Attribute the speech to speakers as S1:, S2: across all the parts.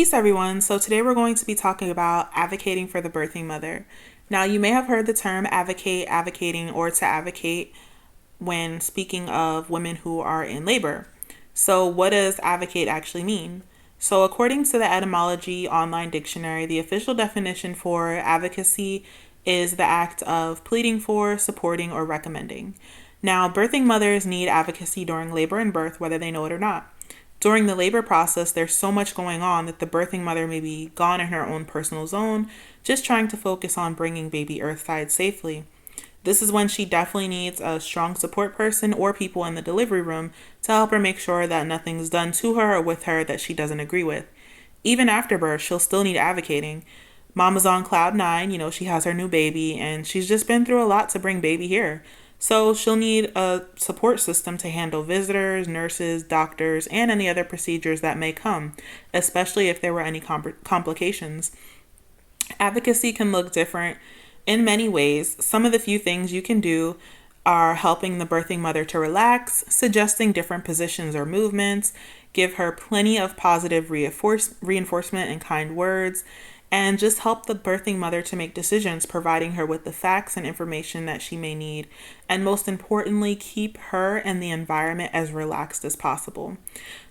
S1: Peace, everyone. So, today we're going to be talking about advocating for the birthing mother. Now, you may have heard the term advocate, advocating, or to advocate when speaking of women who are in labor. So, what does advocate actually mean? So, according to the Etymology Online Dictionary, the official definition for advocacy is the act of pleading for, supporting, or recommending. Now, birthing mothers need advocacy during labor and birth, whether they know it or not. During the labor process, there's so much going on that the birthing mother may be gone in her own personal zone, just trying to focus on bringing baby earthside safely. This is when she definitely needs a strong support person or people in the delivery room to help her make sure that nothing's done to her or with her that she doesn't agree with. Even after birth, she'll still need advocating. Mama's on cloud nine, she has her new baby, and she's just been through a lot to bring baby here. So she'll need a support system to handle visitors, nurses, doctors, and any other procedures that may come, especially if there were any complications. Advocacy can look different in many ways. Some of the few things you can do are helping the birthing mother to relax, suggesting different positions or movements, give her plenty of positive reinforcement and kind words, and just help the birthing mother to make decisions, providing her with the facts and information that she may need. And most importantly, keep her and the environment as relaxed as possible.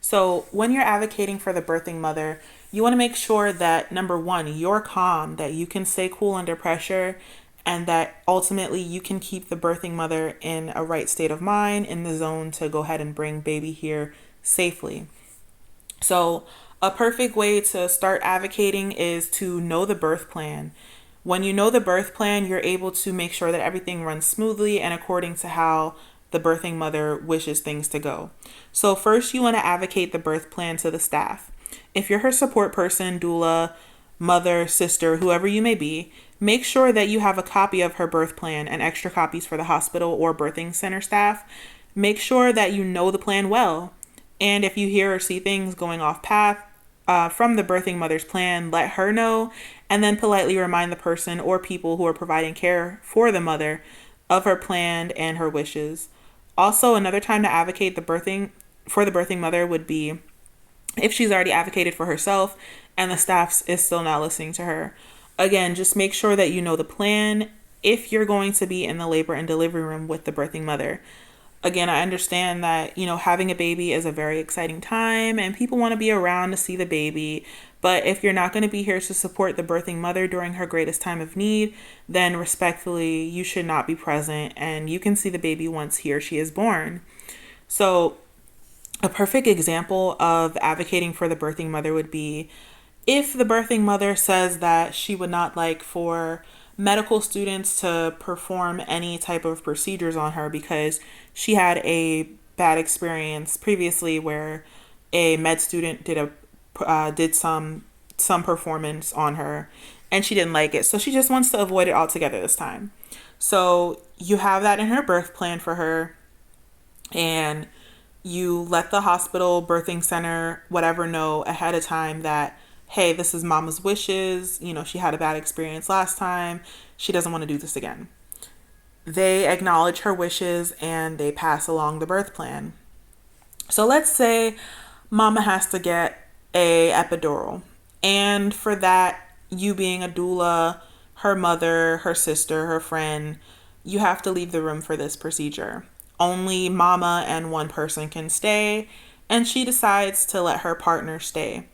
S1: So when you're advocating for the birthing mother, you want to make sure that number one, you're calm, that you can stay cool under pressure, and that ultimately you can keep the birthing mother in a right state of mind, in the zone to go ahead and bring baby here safely. So a perfect way to start advocating is to know the birth plan. When you know the birth plan, you're able to make sure that everything runs smoothly and according to how the birthing mother wishes things to go. So first, you want to advocate the birth plan to the staff. If you're her support person, doula, mother, sister, whoever you may be, make sure that you have a copy of her birth plan and extra copies for the hospital or birthing center staff. Make sure that you know the plan well. And if you hear or see things going off path from the birthing mother's plan, let her know, and then politely remind the person or people who are providing care for the mother of her plan and her wishes. Also, another time to advocate for the birthing mother would be if she's already advocated for herself and the staff is still not listening to her. Again, just make sure that you know the plan if you're going to be in the labor and delivery room with the birthing mother. Again, I understand that, having a baby is a very exciting time and people want to be around to see the baby. But if you're not going to be here to support the birthing mother during her greatest time of need, then respectfully, you should not be present and you can see the baby once he or she is born. So a perfect example of advocating for the birthing mother would be if the birthing mother says that she would not like for medical students to perform any type of procedures on her because she had a bad experience previously where a med student did some performance on her and she didn't like it, so she just wants to avoid it altogether this time. So you have that in her birth plan for her, and you let the hospital, birthing center, whatever know ahead of time that, hey, this is mama's wishes. She had a bad experience last time. She doesn't want to do this again. They acknowledge her wishes and they pass along the birth plan. So let's say mama has to get a epidural. And for that, you being a doula, her mother, her sister, her friend, you have to leave the room for this procedure. Only mama and one person can stay, and she decides to let her partner stay.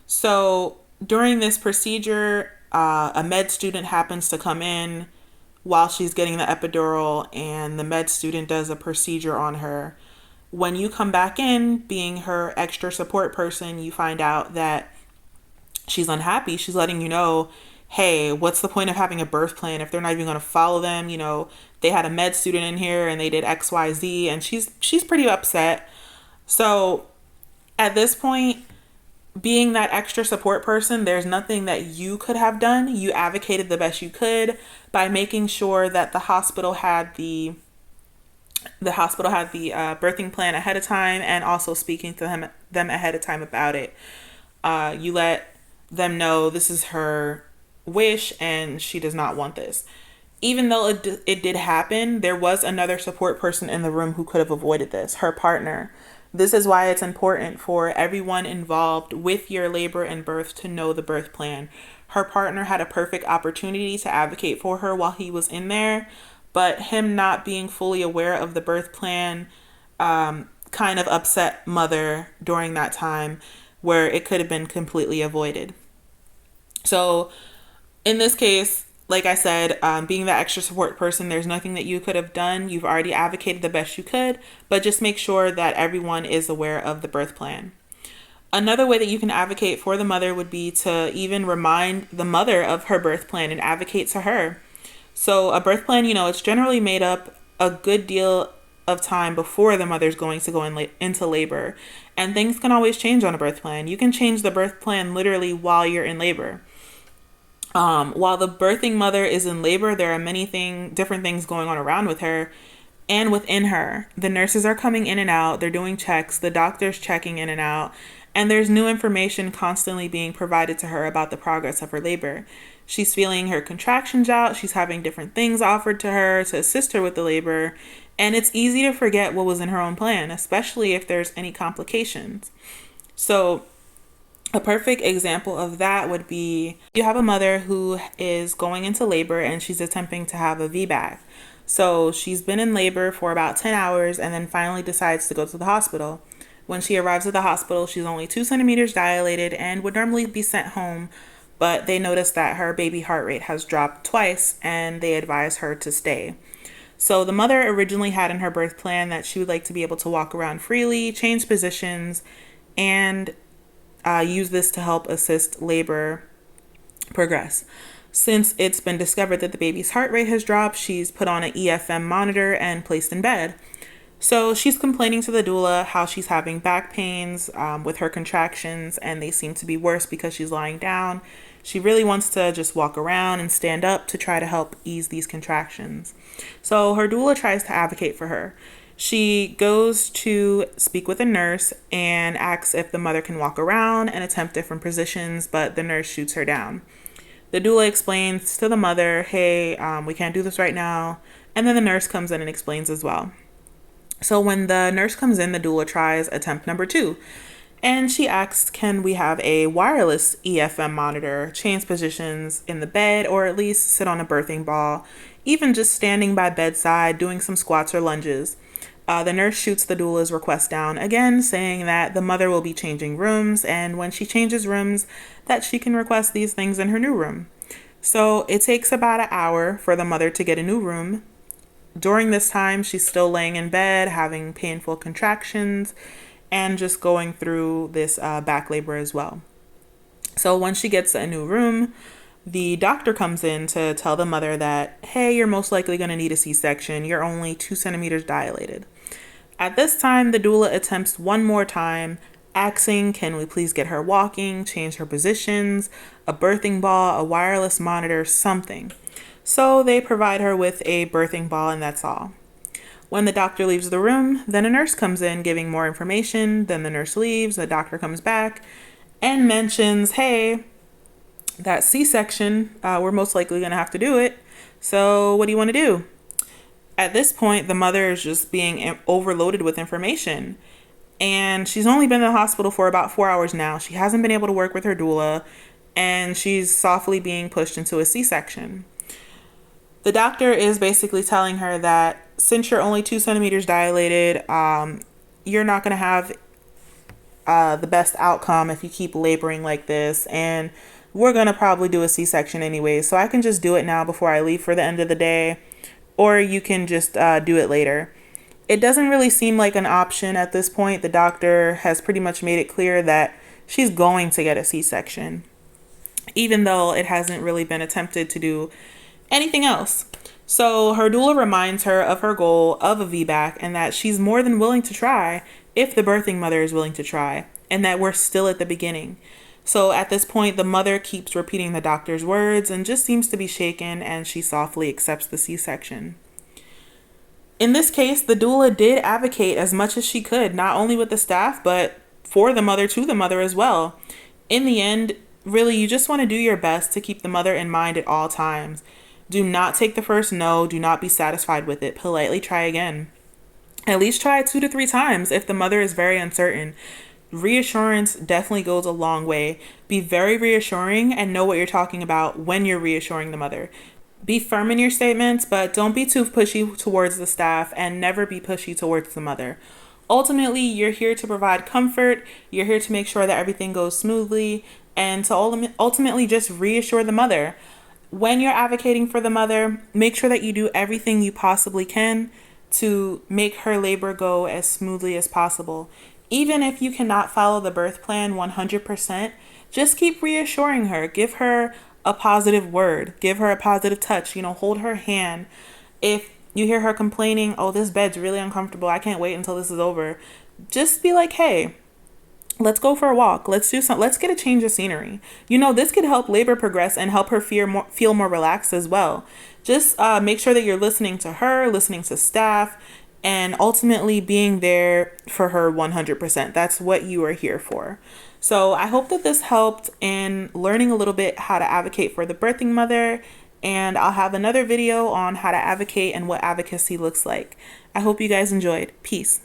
S1: So during this procedure, a med student happens to come in while she's getting the epidural, and the med student does a procedure on her. When you come back in, being her extra support person, you find out that she's unhappy. She's letting you know, hey, what's the point of having a birth plan if they're not even going to follow them? They had a med student in here and they did XYZ, and she's pretty upset. So at this point, being that extra support person, there's nothing that you could have done. You advocated the best you could by making sure that the hospital had the birthing plan ahead of time, and also speaking to them ahead of time about it. You let them know this is her wish and she does not want this. Even though it did happen, there was another support person in the room who could have avoided this, her partner. This is why it's important for everyone involved with your labor and birth to know the birth plan. Her partner had a perfect opportunity to advocate for her while he was in there, but him not being fully aware of the birth plan kind of upset mother during that time where it could have been completely avoided. So in this case, like I said, being that extra support person, there's nothing that you could have done. You've already advocated the best you could, but just make sure that everyone is aware of the birth plan. Another way that you can advocate for the mother would be to even remind the mother of her birth plan and advocate to her. So, a birth plan, it's generally made up a good deal of time before the mother's going to go into labor. And things can always change on a birth plan. You can change the birth plan literally while you're in labor. While the birthing mother is in labor, there are many different things going on around with her and within her. The nurses are coming in and out, they're doing checks, the doctor's checking in and out, and there's new information constantly being provided to her about the progress of her labor. She's feeling her contractions out, she's having different things offered to her to assist her with the labor, and it's easy to forget what was in her own plan, especially if there's any complications. So, a perfect example of that would be you have a mother who is going into labor and she's attempting to have a VBAC. So she's been in labor for about 10 hours and then finally decides to go to the hospital. When she arrives at the hospital, she's only 2 centimeters dilated and would normally be sent home, but they notice that her baby heart rate has dropped twice and they advise her to stay. So the mother originally had in her birth plan that she would like to be able to walk around freely, change positions, and use this to help assist labor progress. Since it's been discovered that the baby's heart rate has dropped, she's put on an EFM monitor and placed in bed. So she's complaining to the doula how she's having back pains with her contractions, and they seem to be worse because she's lying down. She really wants to just walk around and stand up to try to help ease these contractions. So her doula tries to advocate for her. She goes to speak with a nurse and asks if the mother can walk around and attempt different positions, but the nurse shoots her down. The doula explains to the mother, hey, we can't do this right now. And then the nurse comes in and explains as well. So when the nurse comes in, the doula tries attempt number 2. And she asks, can we have a wireless EFM monitor, change positions in the bed, or at least sit on a birthing ball, even just standing by bedside, doing some squats or lunges. The nurse shoots the doula's request down again, saying that the mother will be changing rooms, and when she changes rooms, that she can request these things in her new room. So it takes about an hour for the mother to get a new room. During this time, she's still laying in bed, having painful contractions, and just going through this back labor as well. So once she gets a new room, the doctor comes in to tell the mother that, hey, you're most likely going to need a C-section. You're only 2 centimeters dilated. At this time, the doula attempts one more time, asking, can we please get her walking, change her positions, a birthing ball, a wireless monitor, something. So they provide her with a birthing ball, and that's all. When the doctor leaves the room, then a nurse comes in giving more information. Then the nurse leaves, the doctor comes back and mentions, hey, that C-section, we're most likely going to have to do it. So what do you want to do? At this point, the mother is just being overloaded with information. And she's only been in the hospital for about 4 hours now. She hasn't been able to work with her doula, and she's softly being pushed into a C-section. The doctor is basically telling her that since you're only 2 centimeters dilated, you're not going to have the best outcome if you keep laboring like this. And we're going to probably do a C-section anyway. So I can just do it now before I leave for the end of the day. Or you can just do it later. It doesn't really seem like an option at this point. The doctor has pretty much made it clear that she's going to get a C-section, even though it hasn't really been attempted to do anything else. So her doula reminds her of her goal of a VBAC and that she's more than willing to try if the birthing mother is willing to try, and that we're still at the beginning. So at this point, the mother keeps repeating the doctor's words and just seems to be shaken, and she softly accepts the C-section. In this case, the doula did advocate as much as she could, not only with the staff, but for the mother to the mother as well. In the end, really, you just want to do your best to keep the mother in mind at all times. Do not take the first no. Do not be satisfied with it. Politely try again. At least try 2 to 3 times if the mother is very uncertain. Reassurance definitely goes a long way. Be very reassuring and know what you're talking about when you're reassuring the mother. Be firm in your statements, but don't be too pushy towards the staff and never be pushy towards the mother. Ultimately, you're here to provide comfort, you're here to make sure that everything goes smoothly, and to ultimately just reassure the mother. When you're advocating for the mother, make sure that you do everything you possibly can to make her labor go as smoothly as possible. Even if you cannot follow the birth plan 100%, just keep reassuring her. Give her a positive word, give her a positive touch, hold her hand. If you hear her complaining, oh, this bed's really uncomfortable, I can't wait until this is over, just be like, hey, let's go for a walk. Let's do something. Let's get a change of scenery. This could help labor progress and help her feel more relaxed as well. Just make sure that you're listening to her, listening to staff, and ultimately being there for her 100%. That's what you are here for. So I hope that this helped in learning a little bit how to advocate for the birthing mother. And I'll have another video on how to advocate and what advocacy looks like. I hope you guys enjoyed. Peace.